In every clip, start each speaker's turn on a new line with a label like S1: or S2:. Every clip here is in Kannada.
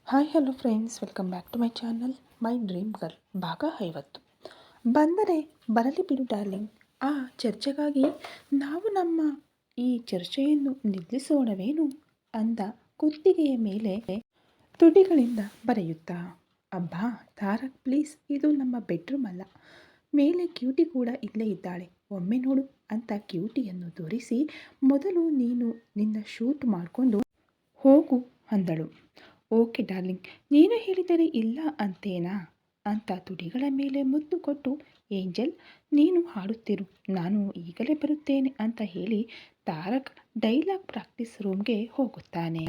S1: Hi hello friends, welcome back to my channel my dream girl ಭಾಗ 50. ಬಂದರೆ ಬರಲಿ ಬಿಡು ಡಾರ್ಲಿಂಗ್, ಆ ಚರ್ಚೆಗಾಗಿ ನಾವು ನಮ್ಮ ಈ ಚರ್ಚೆಯನ್ನು ನಿಲ್ಲಿಸೋಣವೇನು ಅಂದ ಕುತ್ತಿಗೆಯ ಮೇಲೆ ತುಟಿಗಳಿಂದ ಬರೆಯುತ್ತಾ. ಅಬ್ಬಾ ತಾರಕ್ ಪ್ಲೀಸ್, ಇದು ನಮ್ಮ ಬೆಡ್ರೂಮ್ ಅಲ್ಲ, ಮೇಲೆ ಕ್ಯೂಟಿ ಕೂಡ ಇಲ್ಲೇ ಇದ್ದಾಳೆ, ಒಮ್ಮೆ ನೋಡು ಅಂತ ಕ್ಯೂಟಿಯನ್ನು ತೋರಿಸಿ ಮೊದಲು ನೀನು ನಿನ್ನ ಶೂಟ್ ಮಾಡಿಕೊಂಡು ಹೋಗು ಅಂದಳು. ಓಕೆ ಡಾರ್ಲಿಂಗ್, ನೀನು ಹೇಳಿದರೆ ಇಲ್ಲ ಅಂತೇನಾ ಅಂತ ತುಟಿಗಳ ಮೇಲೆ ಮುದ್ದು ಕೊಟ್ಟು, ಏಂಜಲ್ ನೀನು ಹಾಡುತ್ತಿರು, ನಾನು ಈಗಲೇ ಬರುತ್ತೇನೆ ಅಂತ ಹೇಳಿ ತಾರಕ್ ಡೈಲಾಗ್ ಪ್ರಾಕ್ಟೀಸ್ ರೂಮ್ಗೆ ಹೋಗುತ್ತಾನೆ.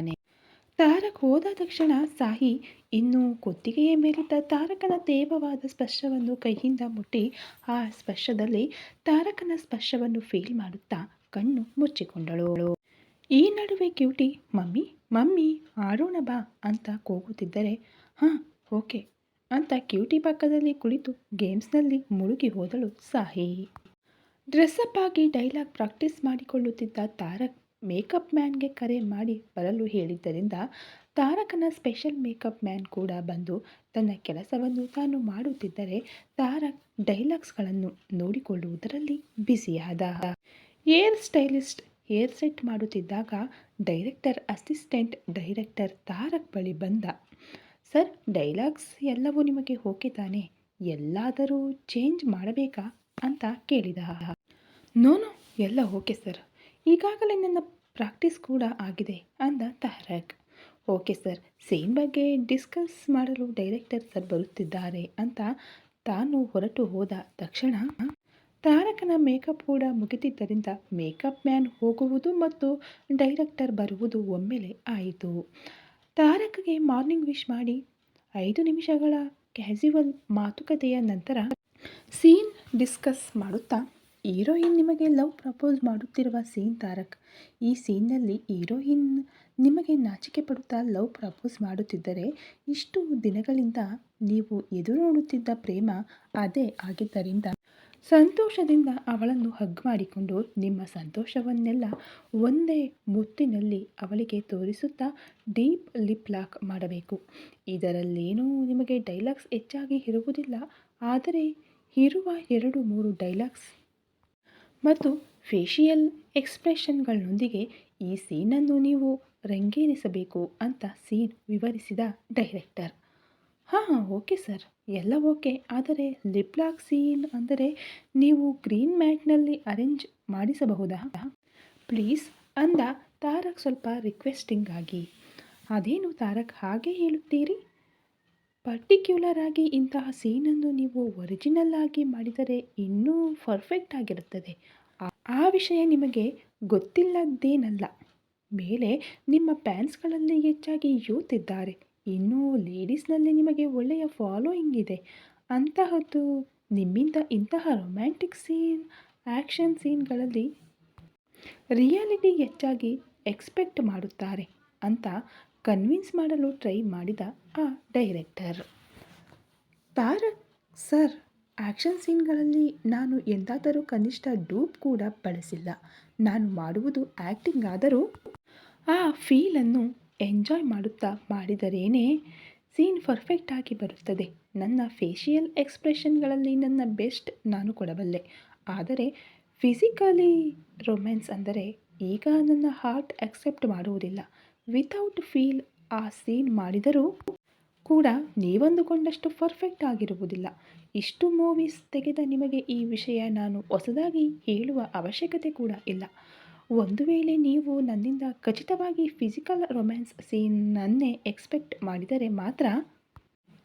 S1: ತಾರಕ್ ಹೋದ ತಕ್ಷಣ ಸಾಹಿ ಇನ್ನು ಕುತ್ತಿಗೆಯ ಮೇಲಿದ್ದ ತಾರಕನ ತೇವವಾದ ಸ್ಪರ್ಶವನ್ನು ಕೈಯಿಂದ ಮುಟ್ಟಿ ಆ ಸ್ಪರ್ಶದಲ್ಲಿ ತಾರಕನ ಸ್ಪರ್ಶವನ್ನು ಫೀಲ್ ಮಾಡುತ್ತಾ ಕಣ್ಣು ಮುಚ್ಚಿಕೊಂಡಳು. ಈ ನಡುವೆ ಕ್ಯೂಟಿ ಮಮ್ಮಿ ಮಮ್ಮಿ ಆಡೋಣ ಬಾ ಅಂತ ಕೂಗುತ್ತಿದ್ದರೆ, ಹಾಂ ಓಕೆ ಅಂತ ಕ್ಯೂಟಿ ಪಕ್ಕದಲ್ಲಿ ಕುಳಿತು ಗೇಮ್ಸ್ನಲ್ಲಿ ಮುಳುಗಿ ಹೋದಳು ಸಾಹಿ. ಡ್ರೆಸ್ಅಪ್ ಆಗಿ ಡೈಲಾಗ್ ಪ್ರಾಕ್ಟೀಸ್ ಮಾಡಿಕೊಳ್ಳುತ್ತಿದ್ದ ತಾರಕ್ ಮೇಕಪ್ ಮ್ಯಾನ್ಗೆ ಕರೆ ಮಾಡಿ ಬರಲು ಹೇಳಿದ್ದರಿಂದ ತಾರಕನ ಸ್ಪೆಷಲ್ ಮೇಕಪ್ ಮ್ಯಾನ್ ಕೂಡ ಬಂದು ತನ್ನ ಕೆಲಸವನ್ನು ತಾನು ಮಾಡುತ್ತಿದ್ದರೆ ತಾರಕ್ ಡೈಲಾಗ್ಸ್ಗಳನ್ನು ನೋಡಿಕೊಳ್ಳುವುದರಲ್ಲಿ ಬ್ಯುಸಿಯಾದ. ಏರ್ ಸ್ಟೈಲಿಸ್ಟ್ ಹೇರ್ ಸೆಟ್ ಮಾಡುತ್ತಿದ್ದಾಗ ಡೈರೆಕ್ಟರ್ ಅಸಿಸ್ಟೆಂಟ್ ಡೈರೆಕ್ಟರ್ ತಾರಕ್ ಬಳಿ ಬಂದ. ಸರ್, ಡೈಲಾಗ್ಸ್ ಎಲ್ಲವೂ ನಿಮಗೆ ಓಕೆ ತಾನೆ, ಎಲ್ಲಾದರೂ ಚೇಂಜ್ ಮಾಡಬೇಕಾ ಅಂತ ಕೇಳಿದ. ನೋನು ಎಲ್ಲ ಓಕೆ ಸರ್, ಈಗಾಗಲೇ ನನ್ನ ಪ್ರಾಕ್ಟೀಸ್ ಕೂಡ ಆಗಿದೆ ಅಂದ ತಾರಕ್. ಓಕೆ ಸರ್, ಸೀನ್ ಬಗ್ಗೆ ಡಿಸ್ಕಸ್ ಮಾಡಲು ಡೈರೆಕ್ಟರ್ ಸರ್ ಬರುತ್ತಿದ್ದಾರೆ ಅಂತ ತಾನು ಹೊರಟು ಹೋದ ತಕ್ಷಣ ತಾರಕನ ಮೇಕಪ್ ಕೂಡ ಮುಗಿದಿದ್ದರಿಂದ ಮೇಕಪ್ ಮ್ಯಾನ್ ಹೋಗುವುದು ಮತ್ತು ಡೈರೆಕ್ಟರ್ ಬರುವುದು ಒಮ್ಮೆಲೆ ಆಯಿತು. ತಾರಕ್ಗೆ ಮಾರ್ನಿಂಗ್ ವಿಶ್ ಮಾಡಿ 5 ನಿಮಿಷಗಳ ಕ್ಯಾಸುವಲ್ ಮಾತುಕತೆಯ ನಂತರ ಸೀನ್ ಡಿಸ್ಕಸ್ ಮಾಡುತ್ತಾ, ಹೀರೋಯಿನ್ ನಿಮಗೆ ಲವ್ ಪ್ರಪೋಸ್ ಮಾಡುತ್ತಿರುವ ಸೀನ್ ತಾರಕ್. ಈ ಸೀನ್ನಲ್ಲಿ ಹೀರೋಯಿನ್ ನಿಮಗೆ ನಾಚಿಕೆ ಪಡುತ್ತಾ ಲವ್ ಪ್ರಪೋಸ್ ಮಾಡುತ್ತಿದ್ದರೆ ಇಷ್ಟು ದಿನಗಳಿಂದ ನೀವು ಎದುರು ನೋಡುತ್ತಿದ್ದ ಪ್ರೇಮ ಅದೇ ಆಗಿದ್ದರಿಂದ ಸಂತೋಷದಿಂದ ಅವಳನ್ನು ಹಗ್ ಮಾಡಿಕೊಂಡು ನಿಮ್ಮ ಸಂತೋಷವನ್ನೆಲ್ಲ ಒಂದೇ ಮುತ್ತಿನಲ್ಲಿ ಅವಳಿಗೆ ತೋರಿಸುತ್ತಾ ಡೀಪ್ ಲಿಪ್ ಲಾಕ್ ಮಾಡಬೇಕು. ಇದರಲ್ಲೇನೂ ನಿಮಗೆ ಡೈಲಾಗ್ಸ್ ಹೆಚ್ಚಾಗಿ ಇರುವುದಿಲ್ಲ, ಆದರೆ ಇರುವ 2-3 ಡೈಲಾಗ್ಸ್ ಮತ್ತು ಫೇಶಿಯಲ್ ಎಕ್ಸ್ಪ್ರೆಷನ್ಗಳೊಂದಿಗೆ ಈ ಸೀನನ್ನು ನೀವು ರಂಗೇರಿಸಬೇಕು ಅಂತ ಸೀನ್ ವಿವರಿಸಿದ ಡೈರೆಕ್ಟರ್. ಹಾಂ ಓಕೆ ಸರ್, ಎಲ್ಲ ಓಕೆ, ಆದರೆ ಲಿಪ್ ಲಾಕ್ ಸೀನ್ ಅಂದರೆ ನೀವು ಗ್ರೀನ್ ಮ್ಯಾಟ್ನಲ್ಲಿ ಅರೇಂಜ್ ಮಾಡಿಸಬಹುದಾ ಪ್ಲೀಸ್ ಅಂದ ತಾರಕ್ ಸ್ವಲ್ಪ ರಿಕ್ವೆಸ್ಟಿಂಗ್ ಆಗಿ. ಅದೇನು ತಾರಕ್ ಹಾಗೆ ಹೇಳುತ್ತೀರಿ, ಪರ್ಟಿಕ್ಯುಲರ್ ಆಗಿ ಇಂತಹ ಸೀನನ್ನು ನೀವು ಒರಿಜಿನಲ್ ಆಗಿ ಮಾಡಿದರೆ ಇನ್ನೂ ಪರ್ಫೆಕ್ಟ್ ಆಗಿರುತ್ತದೆ. ಆ ವಿಷಯ ನಿಮಗೆ ಗೊತ್ತಿಲ್ಲದೇನಲ್ಲ, ಮೇಲೆ ನಿಮ್ಮ ಫ್ಯಾನ್ಸ್ಗಳಲ್ಲಿ ಹೆಚ್ಚಾಗಿ ಯೂತ್ ಇದ್ದಾರೆ, ಇನ್ನೂ ಲೇಡೀಸ್ನಲ್ಲಿ ನಿಮಗೆ ಒಳ್ಳೆಯ ಫಾಲೋಯಿಂಗ್ ಇದೆ, ಅಂತಹದ್ದು ನಿಮ್ಮಿಂದ ಇಂತಹ ರೊಮ್ಯಾಂಟಿಕ್ ಸೀನ್ ಆ್ಯಕ್ಷನ್ ಸೀನ್ಗಳಲ್ಲಿ ರಿಯಾಲಿಟಿ ಹೆಚ್ಚಾಗಿ ಎಕ್ಸ್ಪೆಕ್ಟ್ ಮಾಡುತ್ತಾರೆ ಅಂತ ಕನ್ವಿನ್ಸ್ ಮಾಡಲು ಟ್ರೈ ಮಾಡಿದ ಆ ಡೈರೆಕ್ಟರ್. ತಾರಕ್ ಸರ್, ಆ್ಯಕ್ಷನ್ ಸೀನ್ಗಳಲ್ಲಿ ನಾನು ಎಂದಾದರೂ ಕನಿಷ್ಠ ಡೂಪ್ ಕೂಡ ಬಳಸಿಲ್ಲ, ನಾನು ಮಾಡುವುದು ಆ್ಯಕ್ಟಿಂಗ್ ಆದರೂ ಆ ಫೀಲನ್ನು ಎಂಜಾಯ್ ಮಾಡುತ್ತಾ ಮಾಡಿದರೇನೇ ಸೀನ್ ಪರ್ಫೆಕ್ಟ್ ಆಗಿ ಬರುತ್ತದೆ. ನನ್ನ ಫೇಶಿಯಲ್ ಎಕ್ಸ್ಪ್ರೆಷನ್ಗಳಲ್ಲಿ ನನ್ನ ಬೆಸ್ಟ್ ನಾನು ಕೊಡಬಲ್ಲೆ, ಆದರೆ ಫಿಸಿಕಲಿ ರೊಮ್ಯಾನ್ಸ್ ಅಂದರೆ ಈಗ ನನ್ನ ಹಾರ್ಟ್ ಅಕ್ಸೆಪ್ಟ್ ಮಾಡುವುದಿಲ್ಲ. ವಿತೌಟ್ ಫೀಲ್ ಆ ಸೀನ್ ಮಾಡಿದರೂ ಕೂಡ ನೀವಂದುಕೊಂಡಷ್ಟು ಪರ್ಫೆಕ್ಟ್ ಆಗಿರುವುದಿಲ್ಲ. ಇಷ್ಟು ಮೂವೀಸ್ ತೆಗೆದ ನಿಮಗೆ ಈ ವಿಷಯ ನಾನು ಹೊಸದಾಗಿ ಹೇಳುವ ಅವಶ್ಯಕತೆ ಕೂಡ ಇಲ್ಲ. ಒಂದು ವೇಳೆ ನೀವು ನನ್ನಿಂದ ಖಚಿತವಾಗಿ ಫಿಸಿಕಲ್ ರೊಮ್ಯಾನ್ಸ್ ಸೀನನ್ನೇ ಎಕ್ಸ್ಪೆಕ್ಟ್ ಮಾಡಿದರೆ ಮಾತ್ರ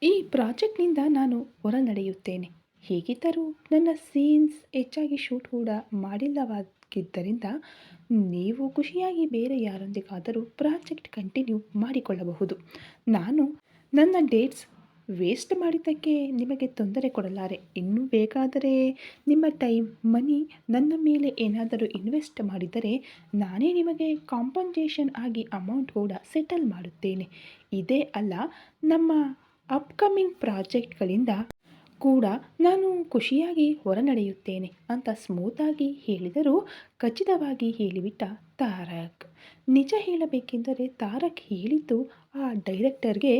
S1: ಈ ಪ್ರಾಜೆಕ್ಟ್ನಿಂದ ನಾನು ಹೊರ ನಡೆಯುತ್ತೇನೆ. ಹೀಗಿದ್ದರೂ ನನ್ನ ಸೀನ್ಸ್ ಹೆಚ್ಚಾಗಿ ಶೂಟ್ ಕೂಡ ಮಾಡಿಲ್ಲವಾಗಿದ್ದರಿಂದ ನೀವು ಖುಷಿಯಾಗಿ ಬೇರೆ ಯಾರೊಂದಿಗಾದರೂ ಪ್ರಾಜೆಕ್ಟ್ ಕಂಟಿನ್ಯೂ ಮಾಡಿಕೊಳ್ಳಬಹುದು. ನಾನು ನನ್ನ ಡೇಟ್ಸ್ ವೇಸ್ಟ್ ಮಾಡಿದ್ದಕ್ಕೆ ನಿಮಗೆ ತೊಂದರೆ ಕೊಡಲಾರೆ. ಇನ್ನೂ ಬೇಕಾದರೆ ನಿಮ್ಮ ಟೈಮ್ ಮನಿ ನನ್ನ ಮೇಲೆ ಏನಾದರೂ ಇನ್ವೆಸ್ಟ್ ಮಾಡಿದರೆ ನಾನೇ ನಿಮಗೆ ಕಾಂಪನ್ಸೇಷನ್ ಆಗಿ ಅಮೌಂಟ್ ಕೂಡ ಸೆಟಲ್ ಮಾಡುತ್ತೇನೆ. ಇದೇ ಅಲ್ಲ, ನಮ್ಮ ಅಪ್ಕಮಿಂಗ್ ಪ್ರಾಜೆಕ್ಟ್ಗಳಿಂದ ಕೂಡ ನಾನು ಖುಷಿಯಾಗಿ ಹೊರನಡೆಯುತ್ತೇನೆ ಅಂತ ಸ್ಮೂತಾಗಿ ಹೇಳಿದರೂ ಖಚಿತವಾಗಿ ಹೇಳಿಬಿಟ್ಟ ತಾರಕ್. ನಿಜ ಹೇಳಬೇಕೆಂದರೆ ತಾರಕ್ ಹೇಳಿದ್ದು ಆ ಡೈರೆಕ್ಟರ್ಗೆ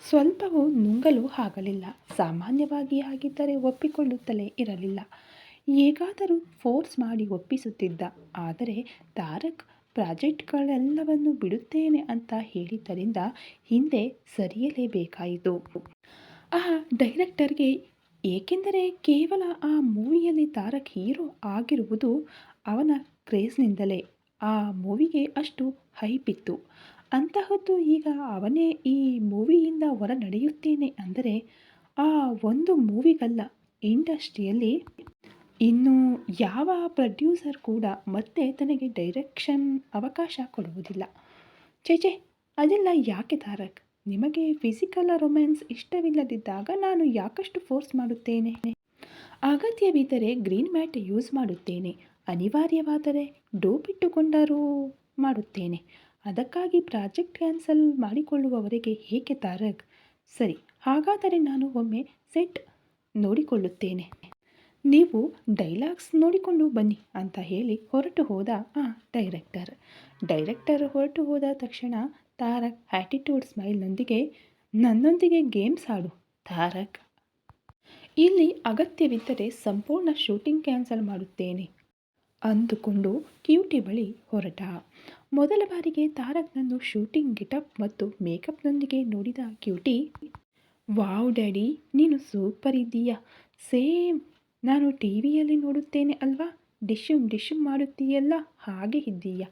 S1: ಸ್ವಲ್ಪವೂ ನುಂಗಲು ಆಗಲಿಲ್ಲ. ಸಾಮಾನ್ಯವಾಗಿ ಆಗಿದ್ದರೆ ಒಪ್ಪಿಕೊಳ್ಳುತ್ತಲೇ ಇರಲಿಲ್ಲ. ಹೇಗಾದರೂ ಫೋರ್ಸ್ ಮಾಡಿ ಒಪ್ಪಿಸುತ್ತಿದ್ದ. ಆದರೆ ತಾರಕ್ ಪ್ರಾಜೆಕ್ಟ್ಗಳೆಲ್ಲವನ್ನು ಬಿಡುತ್ತೇನೆ ಅಂತ ಹೇಳಿದ್ದರಿಂದ ಹಿಂದೆ ಸರಿಯಲೇಬೇಕಾಯಿತು. ಆ ಡೈರೆಕ್ಟರ್ಗೆ ಏಕೆಂದರೆ ಕೇವಲ ಆ ಮೂವಿಯಲ್ಲಿ ತಾರಕ್ ಹೀರೋ ಆಗಿರುವುದು ಅವನ ಕ್ರೇಜ್ನಿಂದಲೇ. ಆ ಮೂವಿಗೆ ಅಷ್ಟು ಹೈಪ್ ಇತ್ತು. ಅಂತಹದ್ದು ಈಗ ಅವನೇ ಈ ಮೂವಿಯಿಂದ ಹೊರ ನಡೆಯುತ್ತೇನೆ ಅಂದರೆ ಆ ಒಂದು ಮೂವಿಗಲ್ಲ, ಇಂಡಸ್ಟ್ರಿಯಲ್ಲಿ ಇನ್ನು ಯಾವ ಪ್ರೊಡ್ಯೂಸರ್ ಕೂಡ ಮತ್ತೆ ತನಗೆ ಡೈರೆಕ್ಷನ್ ಅವಕಾಶ ಕೊಡುವುದಿಲ್ಲ. ಛೇ, ಅದೆಲ್ಲ ಯಾಕೆ ತಾರಕ್? ನಿಮಗೆ ಫಿಸಿಕಲ್ ರೊಮ್ಯಾನ್ಸ್ ಇಷ್ಟವಿಲ್ಲದಿದ್ದಾಗ ನಾನು ಯಾಕಷ್ಟು ಫೋರ್ಸ್ ಮಾಡುತ್ತೇನೆ? ಅಗತ್ಯವಿದ್ದರೆ ಗ್ರೀನ್ ಮ್ಯಾಟ್ ಯೂಸ್ ಮಾಡುತ್ತೇನೆ, ಅನಿವಾರ್ಯವಾದರೆ ಡೋಪ್ ಇಟ್ಟುಕೊಂಡರೂ ಮಾಡುತ್ತೇನೆ. ಅದಕ್ಕಾಗಿ ಪ್ರಾಜೆಕ್ಟ್ ಕ್ಯಾನ್ಸಲ್ ಮಾಡಿಕೊಳ್ಳುವವರೆಗೆ ಏಕೆ ತಾರಕ್? ಸರಿ, ಹಾಗಾದರೆ ನಾನು ಒಮ್ಮೆ ಸೆಟ್ ನೋಡಿಕೊಳ್ಳುತ್ತೇನೆ. ನೀವು ಡೈಲಾಗ್ಸ್ ನೋಡಿಕೊಂಡು ಬನ್ನಿ ಅಂತ ಹೇಳಿ ಹೊರಟು ಹೋದ ಆ ಡೈರೆಕ್ಟರ್ ಹೊರಟು ಹೋದ ತಕ್ಷಣ ತಾರಕ್ ಆ್ಯಟಿಟ್ಯೂಡ್ ಸ್ಮೈಲ್ನೊಂದಿಗೆ, ನನ್ನೊಂದಿಗೆ ಗೇಮ್ಸ್ ಆಡು ತಾರಕ್. ಇಲ್ಲಿ ಅಗತ್ಯವಿದ್ದರೆ ಸಂಪೂರ್ಣ ಶೂಟಿಂಗ್ ಕ್ಯಾನ್ಸಲ್ ಮಾಡುತ್ತೇನೆ ಅಂದುಕೊಂಡು ಕ್ಯೂಟಿ ಬಳಿ ಹೊರಟ. ಮೊದಲ ಬಾರಿಗೆ ತಾರಕ್ನನ್ನು ಶೂಟಿಂಗ್ ಗೆಟಪ್ ಮತ್ತು ಮೇಕಪ್ನೊಂದಿಗೆ ನೋಡಿದ ಕ್ಯೂಟಿ, ವಾವ್ ಡ್ಯಾಡಿ, ನೀನು ಸೂಪರ್ ಇದ್ದೀಯಾ, ಸೇಮ್ ನಾನು ಟಿವಿಯಲ್ಲಿ ನೋಡುತ್ತೇನೆ ಅಲ್ವಾ, ಡಿಶುಮ್ ಮಾಡುತ್ತೀಯಲ್ಲ ಹಾಗೆ ಇದ್ದೀಯಾ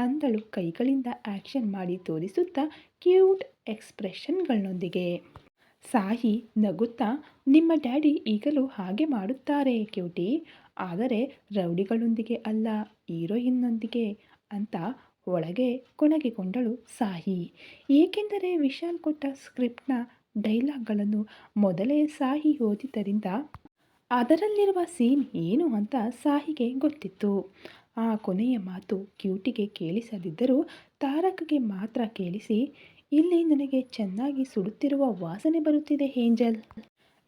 S1: ಅಂದಳು ಕೈಗಳಿಂದ ಆ್ಯಕ್ಷನ್ ಮಾಡಿ ತೋರಿಸುತ್ತಾ ಕ್ಯೂಟ್ ಎಕ್ಸ್ಪ್ರೆಷನ್ಗಳೊಂದಿಗೆ. ಸಾಹಿ ನಗುತ್ತಾ, ನಿಮ್ಮ ಡ್ಯಾಡಿ ಈಗಲೂ ಹಾಗೆ ಮಾಡುತ್ತಾರೆ ಕ್ಯೂಟಿ, ಆದರೆ ರೌಡಿಗಳೊಂದಿಗೆ ಅಲ್ಲ, ಹೀರೋಯಿನ್ನೊಂದಿಗೆ ಅಂತ ಒಳಗೆ ಕೊಣಗಿಕೊಂಡಳು ಸಾಹಿ. ಏಕೆಂದರೆ ವಿಶಾಲ್ ಕೊಟ್ಟ ಸ್ಕ್ರಿಪ್ಟ್ನ ಡೈಲಾಗ್ಗಳನ್ನು ಮೊದಲೇ ಸಾಹಿ ಓದಿದ್ದರಿಂದ ಅದರಲ್ಲಿರುವ ಸೀನ್ ಏನು ಅಂತ ಸಾಹಿಗೆ ಗೊತ್ತಿತ್ತು. ಆ ಕೊನೆಯ ಮಾತು ಕ್ಯೂಟಿಗೆ ಕೇಳಿಸದಿದ್ದರೂ ತಾರಕ್ಗೆ ಮಾತ್ರ ಕೇಳಿಸಿ, ಇಲ್ಲಿ ನನಗೆ ಚೆನ್ನಾಗಿ ಸುಡುತ್ತಿರುವ ವಾಸನೆ ಬರುತ್ತಿದೆ ಏಂಜಲ್,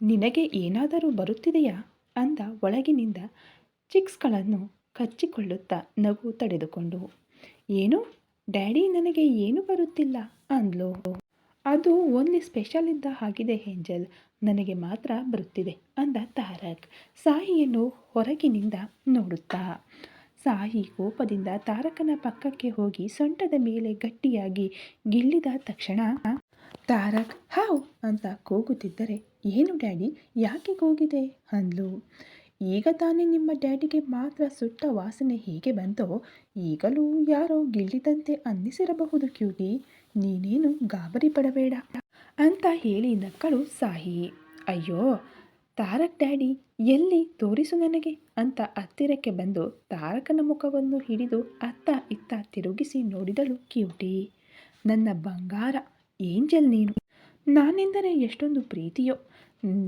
S1: ನಿನಗೆ ಏನಾದರೂ ಬರುತ್ತಿದೆಯಾ ಅಂದ ಒಳಗಿನಿಂದ ಚಿಕ್ಸ್ಗಳನ್ನು ಕಚ್ಚಿಕೊಳ್ಳುತ್ತಾ ನಗು ತಡೆದುಕೊಂಡು. ಏನು ಡ್ಯಾಡಿ, ನನಗೆ ಏನು ಬರುತ್ತಿಲ್ಲ ಅಂದ್ಲು. ಅದು ಓನ್ಲಿ ಸ್ಪೆಷಲ್ ಇದ್ದ ಹಾಗಿದೆ ಏಂಜಲ್, ನನಗೆ ಮಾತ್ರ ಬರುತ್ತಿದೆ ಅಂದ ತಾರಕ್ ಸಾಹಿಯನ್ನು ಹೊರಗಿನಿಂದ ನೋಡುತ್ತಾ. ಸಾಹಿ ಕೋಪದಿಂದ ತಾರಕನ ಪಕ್ಕಕ್ಕೆ ಹೋಗಿ ಸೊಂಟದ ಮೇಲೆ ಗಟ್ಟಿಯಾಗಿ ಗಿಳ್ಳಿದ ತಕ್ಷಣ ತಾರಕ್ ಹಾವ್ ಅಂತ ಕೂಗುತ್ತಿದ್ದರೆ, ಏನು ಡ್ಯಾಡಿ, ಯಾಕೆ ಕೂಗಿದೆ ಅಂದ್ಲು. ಈಗ ತಾನೇ ನಿಮ್ಮ ಡ್ಯಾಡಿಗೆ ಮಾತ್ರ ಸುಟ್ಟ ವಾಸನೆ ಹೇಗೆ ಬಂತೋ ಈಗಲೂ ಯಾರೋ ಗಿಳ್ಳಿದಂತೆ ಅನ್ನಿಸಿರಬಹುದು ಕ್ಯೂಟಿ, ನೀನೇನು ಗಾಬರಿ ಪಡಬೇಡ ಅಂತ ಹೇಳಿ ನಕ್ಕಳು ಸಾಹಿ. ಅಯ್ಯೋ ತಾರಕ್ ಡ್ಯಾಡಿ, ಎಲ್ಲಿ ತೋರಿಸು ನನಗೆ ಅಂತ ಹತ್ತಿರಕ್ಕೆ ಬಂದು ತಾರಕನ ಮುಖವನ್ನು ಹಿಡಿದು ಅತ್ತ ಇತ್ತ ತಿರುಗಿಸಿ ನೋಡಿದಳು ಕ್ಯೂಟಿ. ನನ್ನ ಬಂಗಾರ ಏಂಜಲ್ ನೀನು, ನಾನೆಂದರೆ ಎಷ್ಟೊಂದು ಪ್ರೀತಿಯೋ,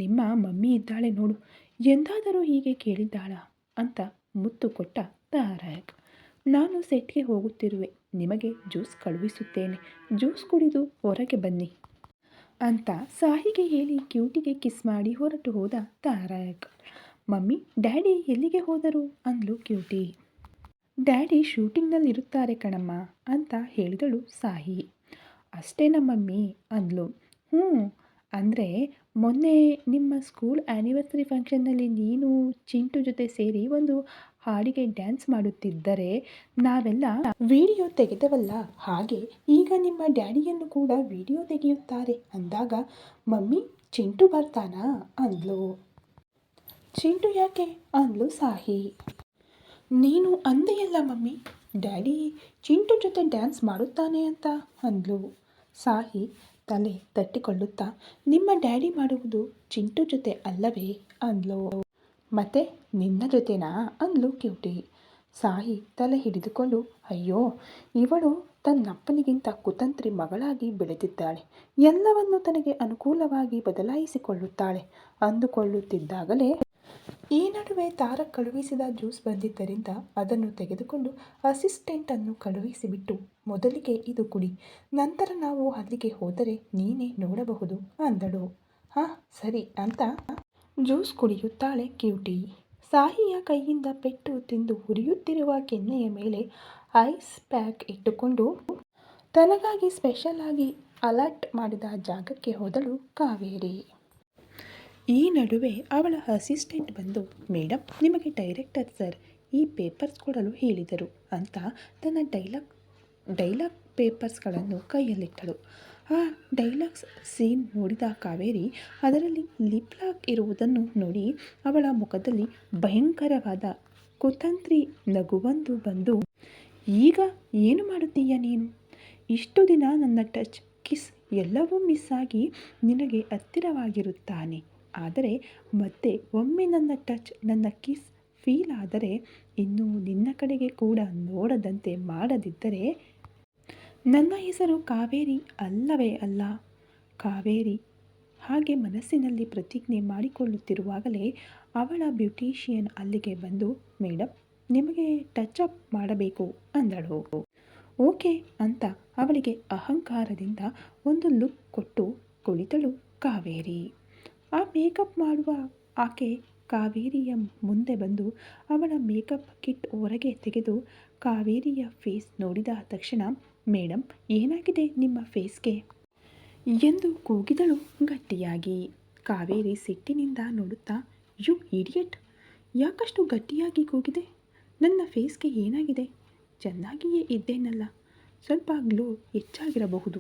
S1: ನಿಮ್ಮ ಮಮ್ಮಿ ಇದ್ದಾಳೆ ನೋಡು, ಎಂದಾದರೂ ಹೀಗೆ ಕೇಳಿದ್ದಾಳ ಅಂತ ಮುತ್ತು ಕೊಟ್ಟ ತಾರಕ್. ನಾನು ಸೆಟ್ಗೆ ಹೋಗುತ್ತಿರುವೆ, ನಿಮಗೆ ಜ್ಯೂಸ್ ಕಳುಹಿಸುತ್ತೇನೆ, ಜ್ಯೂಸ್ ಕುಡಿದು ಹೊರಗೆ ಬನ್ನಿ ಅಂತ ಸಾಹಿಗೆ ಹೇಳಿ ಕ್ಯೂಟಿಗೆ ಕಿಸ್ ಮಾಡಿ ಹೊರಟು ಹೋದ ತಾರಕ್. ಮಮ್ಮಿ ಡ್ಯಾಡಿ ಎಲ್ಲಿಗೆ ಹೋದರು ಅಂದ್ಲು ಕ್ಯೂಟಿ. ಡ್ಯಾಡಿ ಶೂಟಿಂಗ್ನಲ್ಲಿರುತ್ತಾರೆ ಕಣಮ್ಮ ಅಂತ ಹೇಳಿದಳು ಸಾಹಿ. ಅಷ್ಟೇನಾ ಮಮ್ಮಿ ಅಂದ್ಲು. ಅಂದರೆ ಮೊನ್ನೆ ನಿಮ್ಮ ಸ್ಕೂಲ್ ಆ್ಯನಿವರ್ಸರಿ ಫಂಕ್ಷನ್ನಲ್ಲಿ ನೀನು ಚಿಂಟು ಜೊತೆ ಸೇರಿ ಒಂದು ಹಾಡಿಗೆ ಡ್ಯಾನ್ಸ್ ಮಾಡುತ್ತಿದ್ದರೆ ನಾವೆಲ್ಲ ವಿಡಿಯೋ ತೆಗೆದವಲ್ಲ, ಹಾಗೆ ಈಗ ನಿಮ್ಮ ಡ್ಯಾಡಿಯನ್ನು ಕೂಡ ವಿಡಿಯೋ ತೆಗೆಯುತ್ತಾರೆ ಅಂದಾಗ ಮಮ್ಮಿ ಚಿಂಟು ಬರ್ತಾನಾ ಅಂದ್ಲು. ಚಿಂಟು ಯಾಕೆ ಅಂದ್ಲು ಸಾಹಿ. ನೀನು ಅಂದೆಯಲ್ಲ ಮಮ್ಮಿ, ಡ್ಯಾಡಿ ಚಿಂಟು ಜೊತೆ ಡ್ಯಾನ್ಸ್ ಮಾಡುತ್ತಾನೆ ಅಂತ ಅಂದ್ಲು. ಸಾಹಿ ತಲೆ ತಟ್ಟಿಕೊಳ್ಳುತ್ತಾ, ನಿಮ್ಮ ಡ್ಯಾಡಿ ಮಾಡುವುದು ಚಿಂಟು ಜೊತೆ ಅಲ್ಲವೇ ಅಂದ್ಲು. ಮತ್ತೆ ನಿನ್ನ ಜೊತೆನಾ ಅಂದ್ಲು ಕ್ಯೂಟಿ. ಸಾಹಿ ತಲೆ ಹಿಡಿದುಕೊಂಡು, ಅಯ್ಯೋ ಇವಳು ತನ್ನಪ್ಪನಿಗಿಂತ ಕುತಂತ್ರಿ ಮಗಳಾಗಿ ಬೆಳೆದಿದ್ದಾಳೆ, ಎಲ್ಲವನ್ನು ತನಗೆ ಅನುಕೂಲವಾಗಿ ಬದಲಾಯಿಸಿಕೊಳ್ಳುತ್ತಾಳೆ ಅಂದುಕೊಳ್ಳುತ್ತಿದ್ದಾಗಲೇ ಈ ನಡುವೆ ತಾರಕ್ ಕಳುಹಿಸಿದ ಜ್ಯೂಸ್ ಬಂದಿದ್ದರಿಂದ ಅದನ್ನು ತೆಗೆದುಕೊಂಡು ಅಸಿಸ್ಟೆಂಟನ್ನು ಕಳುಹಿಸಿಬಿಟ್ಟು, ಮೊದಲಿಗೆ ಇದು ಕುಡಿ, ನಂತರ ನಾವು ಅಲ್ಲಿಗೆ ಹೋದರೆ ನೀನೇ ನೋಡಬಹುದು ಅಂದಳು. ಹಾಂ ಸರಿ ಅಂತ ಜ್ಯೂಸ್ ಕುಡಿಯುತ್ತಾಳೆ ಕ್ಯೂಟಿ. ಸಾಹಿಯ ಕೈಯಿಂದ ಪೆಟ್ಟು ತಿಂದು ಉರಿಯುತ್ತಿರುವ ಕೆನ್ನೆಯ ಮೇಲೆ ಐಸ್ ಪ್ಯಾಕ್ ಇಟ್ಟುಕೊಂಡು ತನಗಾಗಿ ಸ್ಪೆಷಲ್ ಆಗಿ ಅಲರ್ಟ್ ಮಾಡಿದ ಜಾಗಕ್ಕೆ ಹೋದಳು ಕಾವೇರಿ. ಈ ನಡುವೆ ಅವಳ ಅಸಿಸ್ಟೆಂಟ್ ಬಂದು, ಮೇಡಮ್ ನಿಮಗೆ ಡೈರೆಕ್ಟರ್ ಸರ್ ಈ ಪೇಪರ್ಸ್ ಕೊಡಲು ಹೇಳಿದರು ಅಂತ ತನ್ನ ಡೈಲಾಗ್ ಪೇಪರ್ಸ್ಗಳನ್ನು ಕೈಯಲ್ಲಿಟ್ಟಳು. ಆ ಡೈಲಾಗ್ಸ್ ಸೀನ್ ನೋಡಿದ ಕಾವೇರಿ ಅದರಲ್ಲಿ ಲಿಪ್ ಲಾಕ್ ಇರುವುದನ್ನು ನೋಡಿ ಅವಳ ಮುಖದಲ್ಲಿ ಭಯಂಕರವಾದ ಕುತಂತ್ರಿ ನಗುವೊಂದು ಬಂದು, ಈಗ ಏನು ಮಾಡುತ್ತೀಯ ನೀನು? ಇಷ್ಟು ದಿನ ನನ್ನ ಟಚ್ ಕಿಸ್ ಎಲ್ಲವೂ ಮಿಸ್ ಆಗಿ ನಿನಗೆ ಹತ್ತಿರವಾಗಿರುತ್ತಾನೆ. ಆದರೆ ಮತ್ತೆ ಒಮ್ಮೆ ನನ್ನ ಟಚ್ ನನ್ನ ಕಿಸ್ ಫೀಲ್ ಆದರೆ ಇನ್ನು ನಿನ್ನ ಕಡೆಗೆ ಕೂಡ ನೋಡದಂತೆ ಮಾಡದಿದ್ದರೆ ನನ್ನ ಹೆಸರು ಕಾವೇರಿ ಅಲ್ಲವೇ ಅಲ್ಲ. ಕಾವೇರಿ ಹಾಗೆ ಮನಸ್ಸಿನಲ್ಲಿ ಪ್ರತಿಜ್ಞೆ ಮಾಡಿಕೊಳ್ಳುತ್ತಿರುವಾಗಲೇ ಅವಳ ಬ್ಯೂಟಿಷಿಯನ್ ಅಲ್ಲಿಗೆ ಬಂದು, ಮೇಡಮ್ ನಿಮಗೆ ಟಚ್ ಅಪ್ ಮಾಡಬೇಕು ಅಂದಳು. ಓಕೆ ಅಂತ ಅವಳಿಗೆ ಅಹಂಕಾರದಿಂದ ಒಂದು ಲುಕ್ ಕೊಟ್ಟು ಕುಳಿತಳು ಕಾವೇರಿ. ಆ ಮೇಕಪ್ ಮಾಡುವ ಆಕೆ ಕಾವೇರಿಯ ಮುಂದೆ ಬಂದು ಅವಳ ಮೇಕಪ್ ಕಿಟ್ ಹೊರಗೆ ತೆಗೆದು ಕಾವೇರಿಯ ಫೇಸ್ ನೋಡಿದ ತಕ್ಷಣ, ಮೇಡಮ್ ಏನಾಗಿದೆ ನಿಮ್ಮ ಫೇಸ್ಗೆ ಎಂದು ಕೂಗಿದಳು ಗಟ್ಟಿಯಾಗಿ. ಕಾವೇರಿ ಸಿಟ್ಟಿನಿಂದ ನೋಡುತ್ತಾ, ಯು ಇಡಿಯಟ್, ಯಾಕಷ್ಟು ಗಟ್ಟಿಯಾಗಿ ಕೂಗಿದೆ? ನನ್ನ ಫೇಸ್ಗೆ ಏನಾಗಿದೆ? ಚೆನ್ನಾಗಿಯೇ ಇದ್ದೇನಲ್ಲ, ಸ್ವಲ್ಪ ಗ್ಲೋ ಹೆಚ್ಚಾಗಿರಬಹುದು,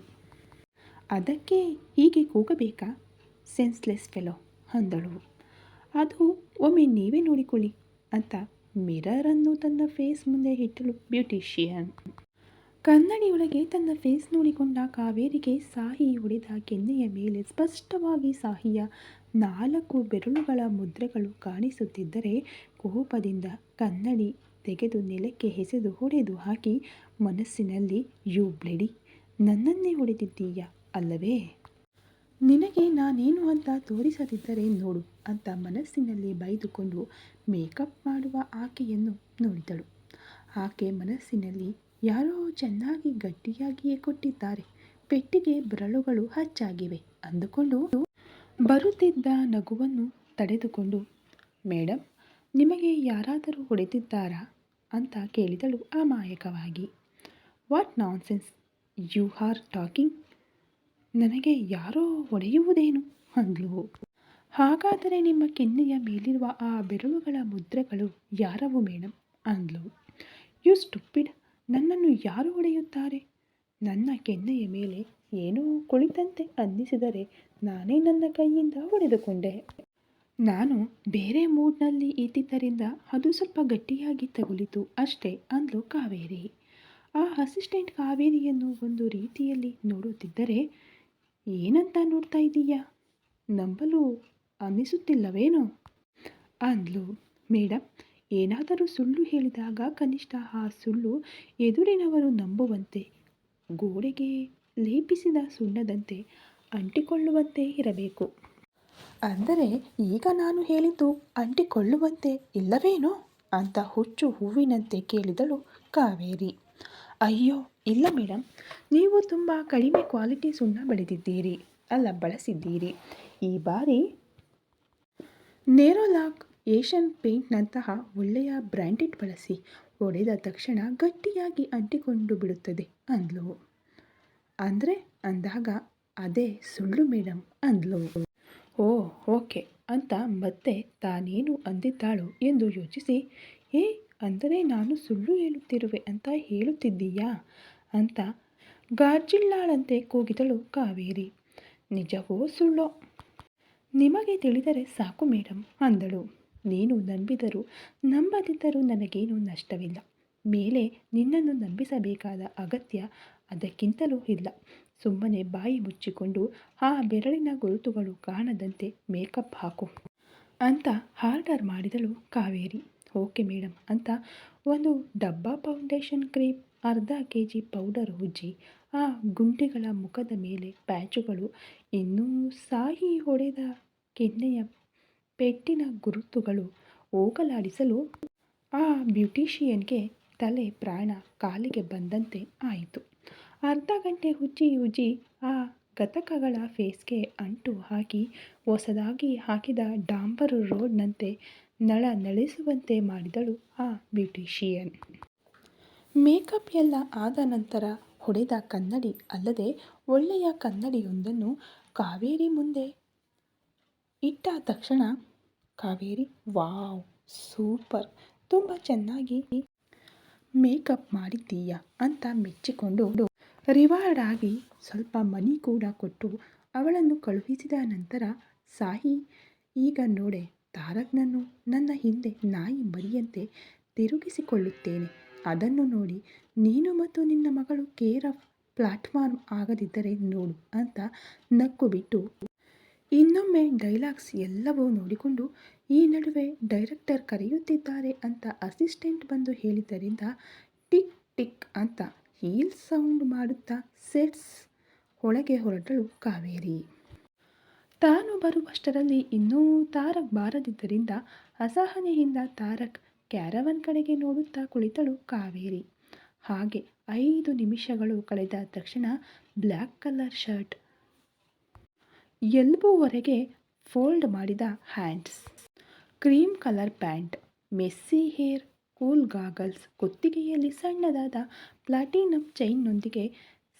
S1: ಅದಕ್ಕೆ ಹೀಗೆ ಕೂಗಬೇಕಾ? ಸೆನ್ಸ್ಲೆಸ್ ಫೆಲೋ ಅಂದಳು. ಅದು ಒಮ್ಮೆ ನೀವೇ ನೋಡಿಕೊಳ್ಳಿ ಅಂತ ಮಿರರನ್ನು ತನ್ನ ಫೇಸ್ ಮುಂದೆ ಇಟ್ಟಳು ಬ್ಯೂಟಿಷಿಯನ್. ಕನ್ನಡಿಯೊಳಗೆ ತನ್ನ ಫೇಸ್ ನೋಡಿಕೊಂಡ ಕಾವೇರಿಗೆ ಸಾಹಿ ಹೊಡೆದ ಕೆನ್ನೆಯ ಮೇಲೆ ಸ್ಪಷ್ಟವಾಗಿ ಸಾಹಿಯ 4 ಬೆರಳುಗಳ ಮುದ್ರೆಗಳು ಕಾಣಿಸುತ್ತಿದ್ದರೆ ಕೋಪದಿಂದ ಕನ್ನಡಿ ತೆಗೆದು ನೆಲಕ್ಕೆ ಎಸೆದು ಹೊಡೆದು ಹಾಕಿ ಮನಸ್ಸಿನಲ್ಲಿ, ಯು ಬ್ಲಡಿ, ನನ್ನನ್ನೇ ಹೊಡೆದಿದ್ದೀಯ ಅಲ್ಲವೇ? ನಿನಗೆ ನಾನೇನು ಅಂತ ತೋರಿಸದಿದ್ದರೆ ನೋಡು ಅಂತ ಮನಸ್ಸಿನಲ್ಲಿ ಬೈದುಕೊಂಡು ಮೇಕಪ್ ಮಾಡುವ ಆಕೆಯನ್ನು ನೋಡಿದಳು. ಆಕೆ ಮನಸ್ಸಿನಲ್ಲಿ, ಯಾರೋ ಚೆನ್ನಾಗಿ ಗಟ್ಟಿಯಾಗಿಯೇ ಕೊಟ್ಟಿದ್ದಾರೆ, ಪೆಟ್ಟಿಗೆ ಬೆರಳುಗಳು ಹಚ್ಚಾಗಿವೆ ಅಂದುಕೊಂಡು ಬರುತ್ತಿದ್ದ ನಗುವನ್ನು ತಡೆದುಕೊಂಡು, ಮೇಡಮ್ ನಿಮಗೆ ಯಾರಾದರೂ ಹೊಡೆದಿದ್ದಾರಾ ಅಂತ ಕೇಳಿದಳು ಅಮಾಯಕವಾಗಿ. What nonsense you are talking, ನನಗೆ ಯಾರೋ ಹೊಡೆಯುವುದೇನು ಅಂದ್ಲು. ಹಾಗಾದರೆ ನಿಮ್ಮ ಕೆನ್ನೆಯ ಮೇಲಿರುವ ಆ ಬೆರಳುಗಳ ಮುದ್ರೆಗಳು ಯಾರವು ಮೇಡಮ್ ಅಂದ್ಲು. ಯು ಸ್ಟುಪಿಡ್, ನನ್ನನ್ನು ಯಾರು ಹೊಡೆಯುತ್ತಾರೆ? ನನ್ನ ಕೆನ್ನೆಯ ಮೇಲೆ ಏನೋ ಕುಳಿತಂತೆ ಅನ್ನಿಸಿದರೆ ನಾನೇ ನನ್ನ ಕೈಯಿಂದ ಹೊಡೆದುಕೊಂಡೆ. ನಾನು ಬೇರೆ ಮೂಡ್ನಲ್ಲಿ ಇದ್ದಿದ್ದರಿಂದ ಅದು ಸ್ವಲ್ಪ ಗಟ್ಟಿಯಾಗಿ ತಗುಲಿತು ಅಷ್ಟೇ ಅಂದ್ಲು ಕಾವೇರಿ. ಆ ಅಸಿಸ್ಟೆಂಟ್ ಕಾವೇರಿಯನ್ನು ಒಂದು ರೀತಿಯಲ್ಲಿ ನೋಡುತ್ತಿದ್ದರೆ, ಏನಂತ ನೋಡ್ತಾ ಇದ್ದೀಯಾ, ನಂಬಲು ಅನ್ನಿಸುತ್ತಿಲ್ಲವೇನೋ ಅಂದ್ಲು. ಮೇಡಮ್ ಏನಾದರೂ ಸುಳ್ಳು ಹೇಳಿದಾಗ ಕನಿಷ್ಠ ಆ ಸುಳ್ಳು ಎದುರಿನವರು ನಂಬುವಂತೆ, ಗೋಡೆಗೆ ಲೇಪಿಸಿದ ಸುಣ್ಣದಂತೆ ಅಂಟಿಕೊಳ್ಳುವಂತೆ ಇರಬೇಕು. ಅಂದರೆ ಈಗ ನಾನು ಹೇಳಿದ್ದು ಅಂಟಿಕೊಳ್ಳುವಂತೆ ಇಲ್ಲವೇನೋ ಅಂತ ಹುಚ್ಚು ಹೂವಿನಂತೆ ಕೇಳಿದಳು ಕಾವೇರಿ. ಅಯ್ಯೋ ಇಲ್ಲ ಮೇಡಮ್, ನೀವು ತುಂಬ ಕಡಿಮೆ ಕ್ವಾಲಿಟಿ ಸುಣ್ಣ ಬಳಸಿದ್ದೀರಿ. ಈ ಬಾರಿ ನೇರೋಲಾಕ್ ಏಷ್ಯನ್ ಪೇಂಟ್ನಂತಹ ಒಳ್ಳೆಯ ಬ್ರ್ಯಾಂಡೆಡ್ ಬಳಸಿ, ಹೊಡೆದ ತಕ್ಷಣ ಗಟ್ಟಿಯಾಗಿ ಅಂಟಿಕೊಂಡು ಬಿಡುತ್ತದೆ ಅಂದ್ಲು. ಅಂದರೆ ಅಂದಾಗ ಅದೇ ಸುಳ್ಳು ಮೇಡಮ್ ಅಂದ್ಲು. ಓ ಓಕೆ ಅಂತ ಮತ್ತೆ ತಾನೇನು ಅಂದಿದ್ದಾಳು ಎಂದು ಯೋಚಿಸಿ, ಅಂದರೆ ನಾನು ಸುಳ್ಳು ಹೇಳುತ್ತಿರುವೆ ಅಂತ ಹೇಳುತ್ತಿದ್ದೀಯಾ ಅಂತ ಗಾರ್ಜಿಳ್ಳಾಳಂತೆ ಕೂಗಿದಳು ಕಾವೇರಿ. ನಿಜವೋ ಸುಳ್ಳೋ ನಿಮಗೆ ತಿಳಿದರೆ ಸಾಕು ಮೇಡಮ್ ಅಂದಳು. ನೀನು ನಂಬಿದರೂ ನಂಬದಿದ್ದರೂ ನನಗೇನು ನಷ್ಟವಿಲ್ಲ. ಮೇಲೆ ನಿನ್ನನ್ನು ನಂಬಿಸಬೇಕಾದ ಅಗತ್ಯ ಅದಕ್ಕಿಂತಲೂ ಇಲ್ಲ. ಸುಮ್ಮನೆ ಬಾಯಿ ಮುಚ್ಚಿಕೊಂಡು ಆ ಬೆರಳಿನ ಗುರುತುಗಳು ಕಾಣದಂತೆ ಮೇಕಪ್ ಹಾಕು ಅಂತ ಆರ್ಡರ್ ಮಾಡಿದಳು ಕಾವೇರಿ. ಓಕೆ ಮೇಡಮ್ ಅಂತ ಒಂದು ಡಬ್ಬ ಫೌಂಡೇಶನ್ ಕ್ರೀಮ್, ಅರ್ಧ kg ಪೌಡರ್ ಉಜ್ಜಿ ಆ ಗುಂಡಿಗಳ ಮುಖದ ಮೇಲೆ ಪ್ಯಾಚುಗಳು, ಇನ್ನೂ ಸಾಹಿ ಹೊಡೆದ ಕೆನ್ನೆಯ ಪೆಟ್ಟಿನ ಗುರುತುಗಳು ಹೋಗಲಾಡಿಸಲು ಆ ಬ್ಯೂಟಿಷಿಯನ್ಗೆ ತಲೆ ಪ್ರಾಣ ಕಾಲಿಗೆ ಬಂದಂತೆ ಆಯಿತು. ಅರ್ಧ ಗಂಟೆ ಉಜ್ಜಿ ಆ ಗತಕಗಳ ಫೇಸ್ಗೆ ಅಂಟು ಹಾಕಿ ಹೊಸದಾಗಿ ಹಾಕಿದ ಡಾಂಬರು ರೋಡ್ನಂತೆ ನಳನಳಿಸುವಂತೆ ಮಾಡಿದಳು ಆ ಬ್ಯೂಟಿಷಿಯನ್. ಮೇಕಪ್ ಎಲ್ಲ ಆದ ನಂತರ ಹೊಡೆದ ಕನ್ನಡಿ ಅಲ್ಲದೆ ಒಳ್ಳೆಯ ಕನ್ನಡಿಯೊಂದನ್ನು ಕಾವೇರಿ ಮುಂದೆ ಇಟ್ಟ ತಕ್ಷಣ ಕಾವೇರಿ, ವಾವ್, ಸೂಪರ್, ತುಂಬ ಚೆನ್ನಾಗಿ ಮೇಕಪ್ ಮಾಡಿದ್ದೀಯಾ ಅಂತ ಮೆಚ್ಚಿಕೊಂಡು ರಿವಾರ್ಡ್ ಆಗಿ ಸ್ವಲ್ಪ ಮನಿ ಕೂಡ ಕೊಟ್ಟು ಅವಳನ್ನು ಕಳುಹಿಸಿದ ನಂತರ, ಸಾಹಿ, ಈಗ ನೋಡೆ ತಾರಕ್ನನ್ನು ನನ್ನ ಹಿಂದೆ ನಾಯಿ ಮರಿಯಂತೆ ತಿರುಗಿಸಿಕೊಳ್ಳುತ್ತೇನೆ. ಅದನ್ನು ನೋಡಿ ನೀನು ಮತ್ತು ನಿನ್ನ ಮಗಳು ಕೇರ್ ಆಫ್ ಪ್ಲಾಟ್ಫಾರ್ಮ್ ಆಗದಿದ್ದರೆ ನೋಡು ಅಂತ ನಕ್ಕು ಬಿಟ್ಟು ಇನ್ನೊಮ್ಮೆ ಡೈಲಾಗ್ಸ್ ಎಲ್ಲವೂ ನೋಡಿಕೊಂಡು, ಈ ನಡುವೆ ಡೈರೆಕ್ಟರ್ ಕರೆಯುತ್ತಿದ್ದಾರೆ ಅಂತ ಅಸಿಸ್ಟೆಂಟ್ ಬಂದು ಹೇಳಿದ್ದರಿಂದ ಟಿಕ್ ಟಿಕ್ ಅಂತ ಹೀಲ್ ಸೌಂಡ್ ಮಾಡುತ್ತಾ ಸೆಟ್ಸ್ ಒಳಗೆ ಹೊರಟಳು ಕಾವೇರಿ. ತಾನು ಬರುವಷ್ಟರಲ್ಲಿ ಇನ್ನೂ ತಾರಕ್ ಬಾರದಿದ್ದರಿಂದ ಅಸಹನೆಯಿಂದ ತಾರಕ್ ಕ್ಯಾರವನ್ ಕಡೆಗೆ ನೋಡುತ್ತಾ ಕುಳಿತಳು ಕಾವೇರಿ. ಹಾಗೆ 5 ನಿಮಿಷಗಳು ಕಳೆದ ತಕ್ಷಣ ಬ್ಲ್ಯಾಕ್ ಕಲರ್ ಶರ್ಟ್, ಎಲ್ಬೋವರೆಗೆ ಫೋಲ್ಡ್ ಮಾಡಿದ hands, cream colour pant, messy hair, cool goggles, ಕುತ್ತಿಗೆಯಲ್ಲಿ ಸಣ್ಣದಾದ ಪ್ಲಾಟಿನಂ ಚೈನ್ನೊಂದಿಗೆ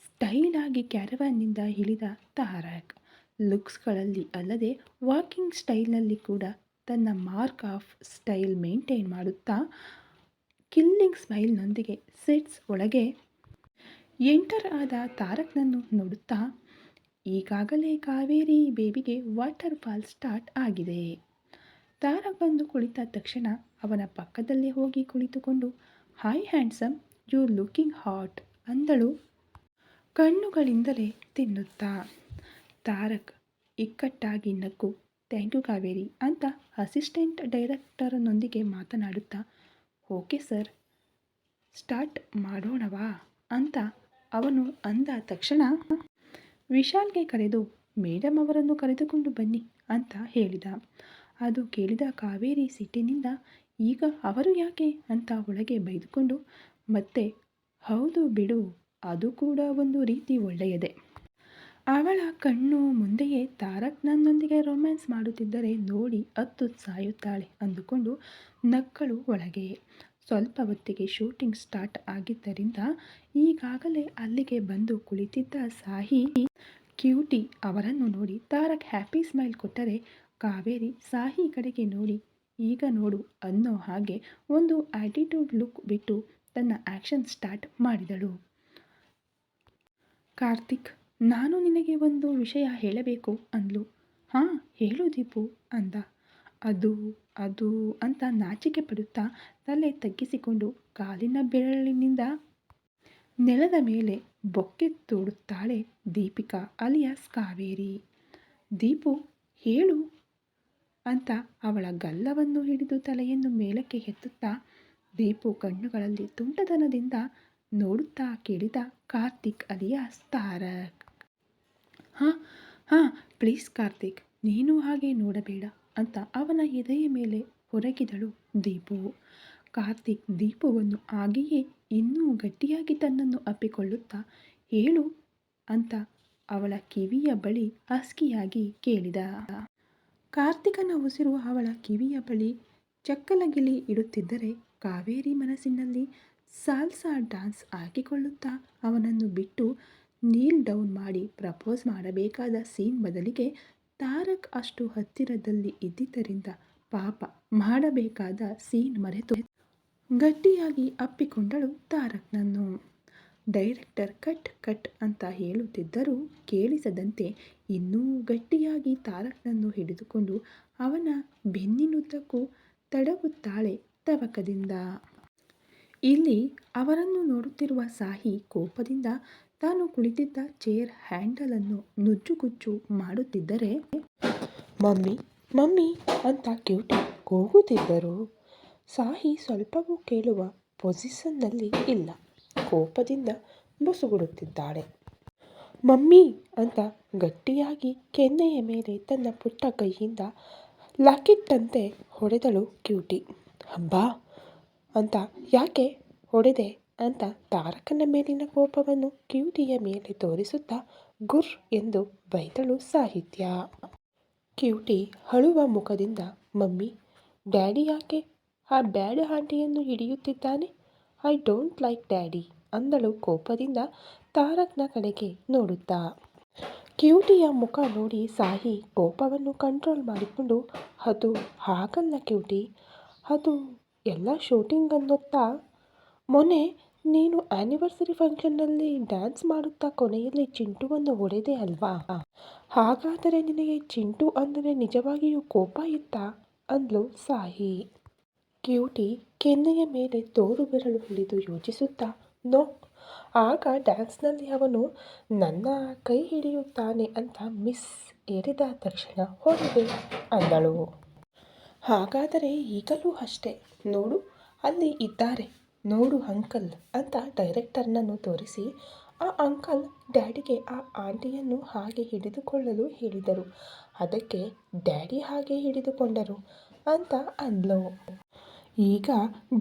S1: ಸ್ಟೈಲ್ ಆಗಿ ಕ್ಯಾರವನ್ನಿಂದ ಇಳಿದ ತಾರಕ್. ಲುಕ್ಸ್ಗಳಲ್ಲಿ ಅಲ್ಲದೆ ವಾಕಿಂಗ್ ಸ್ಟೈಲ್ನಲ್ಲಿ ಕೂಡ ತನ್ನ ಮಾರ್ಕ್ ಆಫ್ ಸ್ಟೈಲ್ ಮೇಂಟೈನ್ ಮಾಡುತ್ತಾ ಕಿಲ್ಲಿಂಗ್ ಸ್ಮೈಲ್ನೊಂದಿಗೆ ಸೆಟ್ಸ್ ಒಳಗೆ ಎಂಟರ್ ಆದ ತಾರಕ್ನನ್ನು ನೋಡುತ್ತಾ, ಈಗಾಗಲೇ ಕಾವೇರಿ ಬೇಬಿಗೆ ವಾಟರ್ ಫಾಲ್ ಸ್ಟಾರ್ಟ್ ಆಗಿದೆ. ತಾರಕ್ ಬಂದು ಕುಳಿತ ತಕ್ಷಣ ಅವನ ಪಕ್ಕದಲ್ಲೇ ಹೋಗಿ ಕುಳಿತುಕೊಂಡು, hi handsome, you looking hot ಅಂದಳು ಕಣ್ಣುಗಳಿಂದಲೇ ತಿನ್ನುತ್ತಾ. ತಾರಕ್ ಇಕ್ಕಟ್ಟಾಗಿ ನಕ್ಕು, ಥ್ಯಾಂಕ್ ಯು ಕಾವೇರಿ ಅಂತ ಅಸಿಸ್ಟೆಂಟ್ ಡೈರೆಕ್ಟರ್ನೊಂದಿಗೆ ಮಾತನಾಡುತ್ತಾ, ಓಕೆ ಸರ್, ಸ್ಟಾರ್ಟ್ ಮಾಡೋಣವಾ ಅಂತ ಅವನು ಅಂದ ತಕ್ಷಣ ವಿಶಾಲ್ಗೆ ಕರೆದು ಮೇಡಮ್ ಅವರನ್ನು ಕರೆದುಕೊಂಡು ಬನ್ನಿ ಅಂತ ಹೇಳಿದ. ಅದು ಕೇಳಿದ ಕಾವೇರಿ ಸಿಟ್ಟಿನಿಂದ, ಈಗ ಅವರು ಯಾಕೆ ಅಂತ ಒಳಗೆ ಬೈದುಕೊಂಡು, ಮತ್ತೆ ಹೌದು ಬಿಡು, ಅದು ಕೂಡ ಒಂದು ರೀತಿ ಒಳ್ಳೆಯದೇ. ಅವಳ ಕಣ್ಣು ಮುಂದೆಯೇ ತಾರಕ್ ನನ್ನೊಂದಿಗೆ ರೊಮ್ಯಾನ್ಸ್ ಮಾಡುತ್ತಿದ್ದರೆ ನೋಡಿ ಅತ್ತು ಸಾಯುತ್ತಾಳೆ ಅಂದುಕೊಂಡು ನಕ್ಕಳು ಒಳಗೆ. ಸ್ವಲ್ಪ ಹೊತ್ತಿಗೆ ಶೂಟಿಂಗ್ ಸ್ಟಾರ್ಟ್ ಆಗಿದ್ದರಿಂದ ಈಗಾಗಲೇ ಅಲ್ಲಿಗೆ ಬಂದು ಕುಳಿತಿದ್ದ ಸಾಹಿ ಕ್ಯೂಟಿ ಅವರನ್ನು ನೋಡಿ ತಾರಕ್ ಹ್ಯಾಪಿ ಸ್ಮೈಲ್ ಕೊಟ್ಟರೆ, ಕಾವೇರಿ ಸಾಹಿ ಕಡೆಗೆ ನೋಡಿ, ಈಗ ನೋಡು ಅನ್ನೋ ಹಾಗೆ ಒಂದು ಆಟಿಟ್ಯೂಡ್ ಲುಕ್ ಬಿಟ್ಟು ತನ್ನ ಆ್ಯಕ್ಷನ್ ಸ್ಟಾರ್ಟ್ ಮಾಡಿದಳು. ಕಾರ್ತಿಕ್, ನಾನು ನಿನಗೆ ಒಂದು ವಿಷಯ ಹೇಳಬೇಕು ಅಂದ್ಲು. ಹಾಂ ಹೇಳು ದೀಪು ಅಂದ. ಅದು ಅಂತ ನಾಚಿಕೆ ಪಡುತ್ತಾ ತಲೆ ತಗ್ಗಿಸಿಕೊಂಡು ಕಾಲಿನ ಬೆರಳಿನಿಂದ ನೆಲದ ಮೇಲೆ ಬೊಕ್ಕೆ ತೋಡುತ್ತಾಳೆ ದೀಪಿಕಾ ಅಲಿಯಾಸ್ ಕಾವೇರಿ. ದೀಪು, ಹೇಳು ಅಂತ ಅವಳ ಗಲ್ಲವನ್ನು ಹಿಡಿದು ತಲೆಯನ್ನು ಮೇಲಕ್ಕೆ ಎತ್ತುತ್ತಾ ದೀಪು ಕಣ್ಣುಗಳಲ್ಲಿ ತುಂಟತನದಿಂದ ನೋಡುತ್ತಾ ಕೇಳಿದ ಕಾರ್ತಿಕ್ ಅಲಿಯಾಸ್ ತಾರಕ್. ಹಾಂ ಪ್ಲೀಸ್ ಕಾರ್ತಿಕ್, ನೀನು ಹಾಗೆ ನೋಡಬೇಡ ಅಂತ ಅವನ ಎದೆಯ ಮೇಲೆ ಹೊರಗಿದಳು ದೀಪು. ಕಾರ್ತಿಕ್ ದೀಪುವನ್ನು ಹಾಗೆಯೇ ಇನ್ನೂ ಗಟ್ಟಿಯಾಗಿ ತನ್ನನ್ನು ಅಪ್ಪಿಕೊಳ್ಳುತ್ತಾ, ಹೇಳು ಅಂತ ಅವಳ ಕಿವಿಯ ಬಳಿ ಹಸ್ಕಿಯಾಗಿ ಕೇಳಿದ. ಕಾರ್ತಿಕನ ಉಸಿರು ಅವಳ ಕಿವಿಯ ಬಳಿ ಚಕ್ಕಲಗಿಲಿ ಇಡುತ್ತಿದ್ದರೆ ಕಾವೇರಿ ಮನಸ್ಸಿನಲ್ಲಿ ಸಾಲ್ಸಾ ಡ್ಯಾನ್ಸ್ ಹಾಕಿಕೊಳ್ಳುತ್ತಾ ಅವನನ್ನು ಬಿಟ್ಟು ನೀಲ್ ಡೌನ್ ಮಾಡಿ ಪ್ರಪೋಸ್ ಮಾಡಬೇಕಾದ ಸೀನ್ ಬದಲಿಗೆ ತಾರಕ್ ಅಷ್ಟು ಹತ್ತಿರದಲ್ಲಿ ಇದ್ದಿದ್ದರಿಂದ ಪಾಪ ಮಾಡಬೇಕಾದ ಸೀನ್ ಮರೆತು ಗಟ್ಟಿಯಾಗಿ ಅಪ್ಪಿಕೊಂಡಳು ತಾರಕ್ನನ್ನು. ಡೈರೆಕ್ಟರ್ ಕಟ್ ಅಂತ ಹೇಳುತ್ತಿದ್ದರೂ ಕೇಳಿಸದಂತೆ ಇನ್ನೂ ಗಟ್ಟಿಯಾಗಿ ತಾರಕ್ನನ್ನು ಹಿಡಿದುಕೊಂಡು ಅವನ ಬೆನ್ನಿನುದ್ದಕ್ಕೂ ತಡವುತ್ತಾಳೆ ತವಕದಿಂದ. ಇಲ್ಲಿ ಅವರನ್ನು ನೋಡುತ್ತಿರುವ ಸಾಹಿ ಕೋಪದಿಂದ ತಾನು ಕುಳಿತಿದ್ದ ಚೇರ್ ಹ್ಯಾಂಡಲನ್ನು ನುಜ್ಜುಗುಜ್ಜು ಮಾಡುತ್ತಿದ್ದರೆ, ಮಮ್ಮಿ ಅಂತ ಕ್ಯೂಟಿ ಕೂಗುತ್ತಿದ್ದರು. ಸಾಹಿ ಸ್ವಲ್ಪವೂ ಕೇಳುವ ಪೊಸಿಷನ್ನಲ್ಲಿ ಇಲ್ಲ. ಕೋಪದಿಂದ ಬುಸುಗುಡುತ್ತಿದ್ದಾಳೆ. ಮಮ್ಮಿ ಅಂತ ಗಟ್ಟಿಯಾಗಿ ಕೆನ್ನೆಯ ಮೇಲೆ ತನ್ನ ಪುಟ್ಟ ಕೈಯಿಂದ ಲಾಕೆಟ್ಟಂತೆ ಹೊಡೆದಳು ಕ್ಯೂಟಿ. ಅಬ್ಬಾ ಅಂತ ಯಾಕೆ ಹೊಡೆದೆ ಅಂತ ತಾರಕನ ಮೇಲಿನ ಕೋಪವನ್ನು ಕ್ಯೂಟಿಯ ಮೇಲೆ ತೋರಿಸುತ್ತಾ ಗುರ್ ಎಂದು ಬೈದಳು ಸಾಹಿತ್ಯ. ಕ್ಯೂಟಿ ಅಳುವ ಮುಖದಿಂದ ಮಮ್ಮಿ, ಡ್ಯಾಡಿ ಯಾಕೆ ಆ ಬ್ಯಾಡ್ ಆಂಟಿಯನ್ನು ಹಿಡಿಯುತ್ತಿದ್ದಾನೆ? ಐ ಡೋಂಟ್ ಲೈಕ್ ಡ್ಯಾಡಿ ಅಂದಳು ಕೋಪದಿಂದ ತಾರಕ್ನ ಕಡೆಗೆ ನೋಡುತ್ತಾ. ಕ್ಯೂಟಿಯ ಮುಖ ನೋಡಿ ಸಾಹಿ ಕೋಪವನ್ನು ಕಂಟ್ರೋಲ್ ಮಾಡಿಕೊಂಡು, ಅದು ಹಾಗಲ್ಲ ಕ್ಯೂಟಿ, ಅದು ಎಲ್ಲ ಶೂಟಿಂಗ್ ಅನ್ನುತ್ತಾ ಮೊನ್ನೆ ನೀನು ಆ್ಯನಿವರ್ಸರಿ ಫಂಕ್ಷನ್ನಲ್ಲಿ ಡ್ಯಾನ್ಸ್ ಮಾಡುತ್ತಾ ಕೊನೆಯಲ್ಲಿ ಚಿಂಟುವನ್ನು ಹೊಡೆದೆ ಅಲ್ವಾ? ಹಾಗಾದರೆ ನಿನಗೆ ಚಿಂಟು ಅಂದರೆ ನಿಜವಾಗಿಯೂ ಕೋಪ ಇತ್ತಾ ಅಂದ್ಲು ಸಾಹಿ. ಕ್ಯೂಟಿ ಕೆನ್ನೆಯ ಮೇಲೆ ತೋರು ಬೆರಳು ಹಿಡಿದು ಯೋಚಿಸುತ್ತಾ, ನೋ, ಆಗ ಡ್ಯಾನ್ಸ್ನಲ್ಲಿ ಅವನು ನನ್ನ ಕೈ ಹಿಡಿಯುತ್ತಾನೆ ಅಂತ ಮಿಸ್ ಹೇಳಿದ ತಕ್ಷಣ ಹೊಡೆದೆ ಅಂದಳು. ಹಾಗಾದರೆ ಈಗಲೂ ಅಷ್ಟೇ, ನೋಡು ಅಲ್ಲಿ ಇದ್ದಾರೆ ನೋಡು ಅಂಕಲ್ ಅಂತ ಡೈರೆಕ್ಟರ್ನನ್ನು ತೋರಿಸಿ ಆ ಅಂಕಲ್ ಡ್ಯಾಡಿಗೆ ಆ ಆಂಟಿಯನ್ನು ಹಾಗೆ ಹಿಡಿದುಕೊಳ್ಳಲು ಹೇಳಿದರು, ಅದಕ್ಕೆ ಡ್ಯಾಡಿ ಹಾಗೆ ಹಿಡಿದುಕೊಂಡರು ಅಂತ ಅಂದ್ಲು. ಈಗ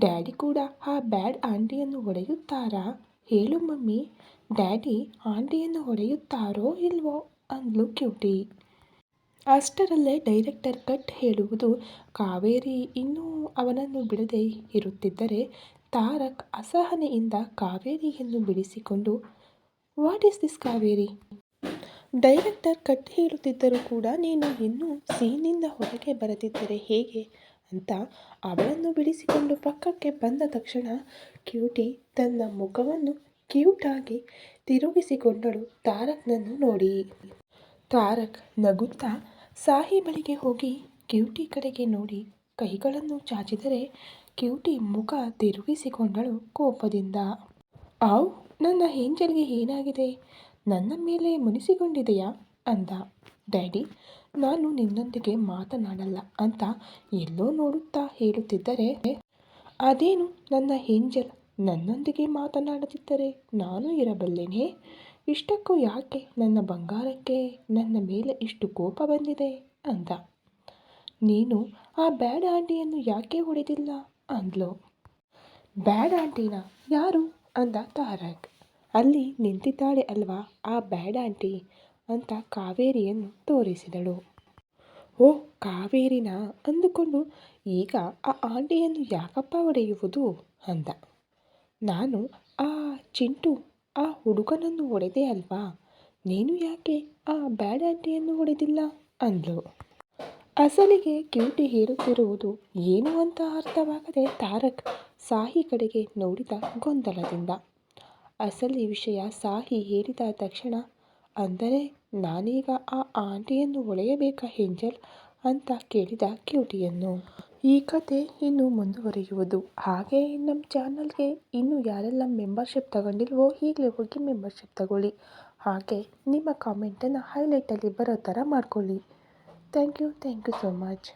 S1: ಡ್ಯಾಡಿ ಕೂಡ ಆ ಬ್ಯಾಡ್ ಆಂಟಿಯನ್ನು ಹೊಡೆಯುತ್ತಾರಾ? ಹೇಳು ಮಮ್ಮಿ, ಡ್ಯಾಡಿ ಆಂಟಿಯನ್ನು ಹೊಡೆಯುತ್ತಾರೋ ಇಲ್ವೋ ಅಂದ್ಲು ಕ್ಯೂಟಿ. ಅಷ್ಟರಲ್ಲೇ ಡೈರೆಕ್ಟರ್ ಕಟ್ ಹೇಳುವುದು, ಕಾವೇರಿ ಇನ್ನೂ ಅವನನ್ನು ಬಿಡದೆ ಇರುತ್ತಿದ್ದರೆ ತಾರಕ್ ಅಸಹನೆಯಿಂದ ಕಾವೇರಿಯನ್ನು ಬಿಡಿಸಿಕೊಂಡು, what is this Kaveri? Director cut ಹೇಳುತ್ತಿದ್ದರೂ ಕೂಡ ನೀನು ಇನ್ನೂ ಸೀನಿಂದ ಹೊರಗೆ ಬರದಿದ್ದರೆ ಹೇಗೆ ಅಂತ ಅವಳನ್ನು ಬಿಡಿಸಿಕೊಂಡು ಪಕ್ಕಕ್ಕೆ ಬಂದ ತಕ್ಷಣ ಕ್ಯೂಟಿ ತನ್ನ ಮುಖವನ್ನು ಕ್ಯೂಟಾಗಿ ತಿರುಗಿಸಿಕೊಂಡಳು ತಾರಕ್ನನ್ನು ನೋಡಿ. ತಾರಕ್ ನಗುತ್ತಾ ಸಾಹಿ ಬಳಿಗೆ ಹೋಗಿ ಕ್ಯೂಟಿ ಕಡೆಗೆ ನೋಡಿ ಕೈಗಳನ್ನು ಚಾಚಿದರೆ ಕ್ಯೂಟಿ ಮುಖ ತಿರುಗಿಸಿಕೊಂಡಳು ಕೋಪದಿಂದ. ಆವ್, ನನ್ನ ಏಂಜಲ್ಗೆ ಏನಾಗಿದೆ? ನನ್ನ ಮೇಲೆ ಮುನಿಸಿಕೊಂಡಿದೆಯಾ ಅಂದ. ಡ್ಯಾಡಿ, ನಾನು ನಿನ್ನೊಂದಿಗೆ ಮಾತನಾಡಲ್ಲ ಅಂತ ಎಲ್ಲೋ ನೋಡುತ್ತಾ ಹೇಳುತ್ತಿದ್ದರೆ, ಅದೇನು ನನ್ನ ಏಂಜಲ್ ನನ್ನೊಂದಿಗೆ ಮಾತನಾಡದಿದ್ದರೆ ನಾನು ಇರಬಲ್ಲೆನೇ? ಇಷ್ಟಕ್ಕೂ ಯಾಕೆ ನನ್ನ ಬಂಗಾರಕ್ಕೆ ನನ್ನ ಮೇಲೆ ಇಷ್ಟು ಕೋಪ ಬಂದಿದೆ ಅಂದ. ನೀನು ಆ ಬ್ಯಾಡ್ ಆಂಟಿಯನ್ನು ಯಾಕೆ ಹೊಡೆದಿಲ್ಲ ಅಂದ್ಲು. ಬ್ಯಾಡ್ ಆಂಟಿನ? ಯಾರು ಅಂದ ತಾರಕ್. ಅಲ್ಲಿ ನಿಂತಿದ್ದಾಳೆ ಅಲ್ವಾ ಆ ಬ್ಯಾಡ್ ಆಂಟಿ ಅಂತ ಕಾವೇರಿಯನ್ನು ತೋರಿಸಿದಳು. ಓ, ಕಾವೇರಿನ ಅಂದುಕೊಂಡು ಈಗ ಆ ಆಂಟಿಯನ್ನು ಯಾಕಪ್ಪ ಹೊಡೆಯುವುದು ಅಂದ. ನಾನು ಆ ಚಿಂಟು ಆ ಹುಡುಗನನ್ನು ಹೊಡೆದೆ ಅಲ್ವಾ, ನೀನು ಯಾಕೆ ಆ ಬ್ಯಾಡ್ ಆಂಟಿಯನ್ನು ಹೊಡೆದಿಲ್ಲ ಅಂದ್ಲು. ಅಸಲಿಗೆ ಕ್ಯೂಟಿ ಹೇಳುತ್ತಿರುವುದು ಏನು ಅಂತ ಅರ್ಥವಾಗದೆ ತಾರಕ್ ಸಾಹಿ ಕಡೆಗೆ ನೋಡಿದ ಗೊಂದಲದಿಂದ. ಅಸಲಿ ವಿಷಯ ಸಾಹಿ ಹೇಳಿದ ತಕ್ಷಣ, ಅಂದರೆ ನಾನೀಗ ಆ ಆಂಟಿಯನ್ನು ಹೊಡೆಯಬೇಕಾ ಏಂಜಲ್ ಅಂತ ಕೇಳಿದ ಕ್ಯೂಟಿಯನ್ನು. ಈ ಕತೆ ಇನ್ನು ಮುಂದುವರಿಯುವುದು. ಹಾಗೆ ನಮ್ಮ ಚಾನಲ್ಗೆ ಇನ್ನು ಯಾರೆಲ್ಲ ಮೆಂಬರ್ಶಿಪ್ ತಗೊಂಡಿಲ್ವೋ ಈಗಲೇ ಹೋಗಿ ಮೆಂಬರ್ಶಿಪ್ ತಗೊಳ್ಳಿ. ಹಾಗೆ ನಿಮ್ಮ ಕಾಮೆಂಟನ್ನು ಹೈಲೈಟಲ್ಲಿ ಬರೋ ಥರ ಮಾಡ್ಕೊಳ್ಳಿ. Thank you so much.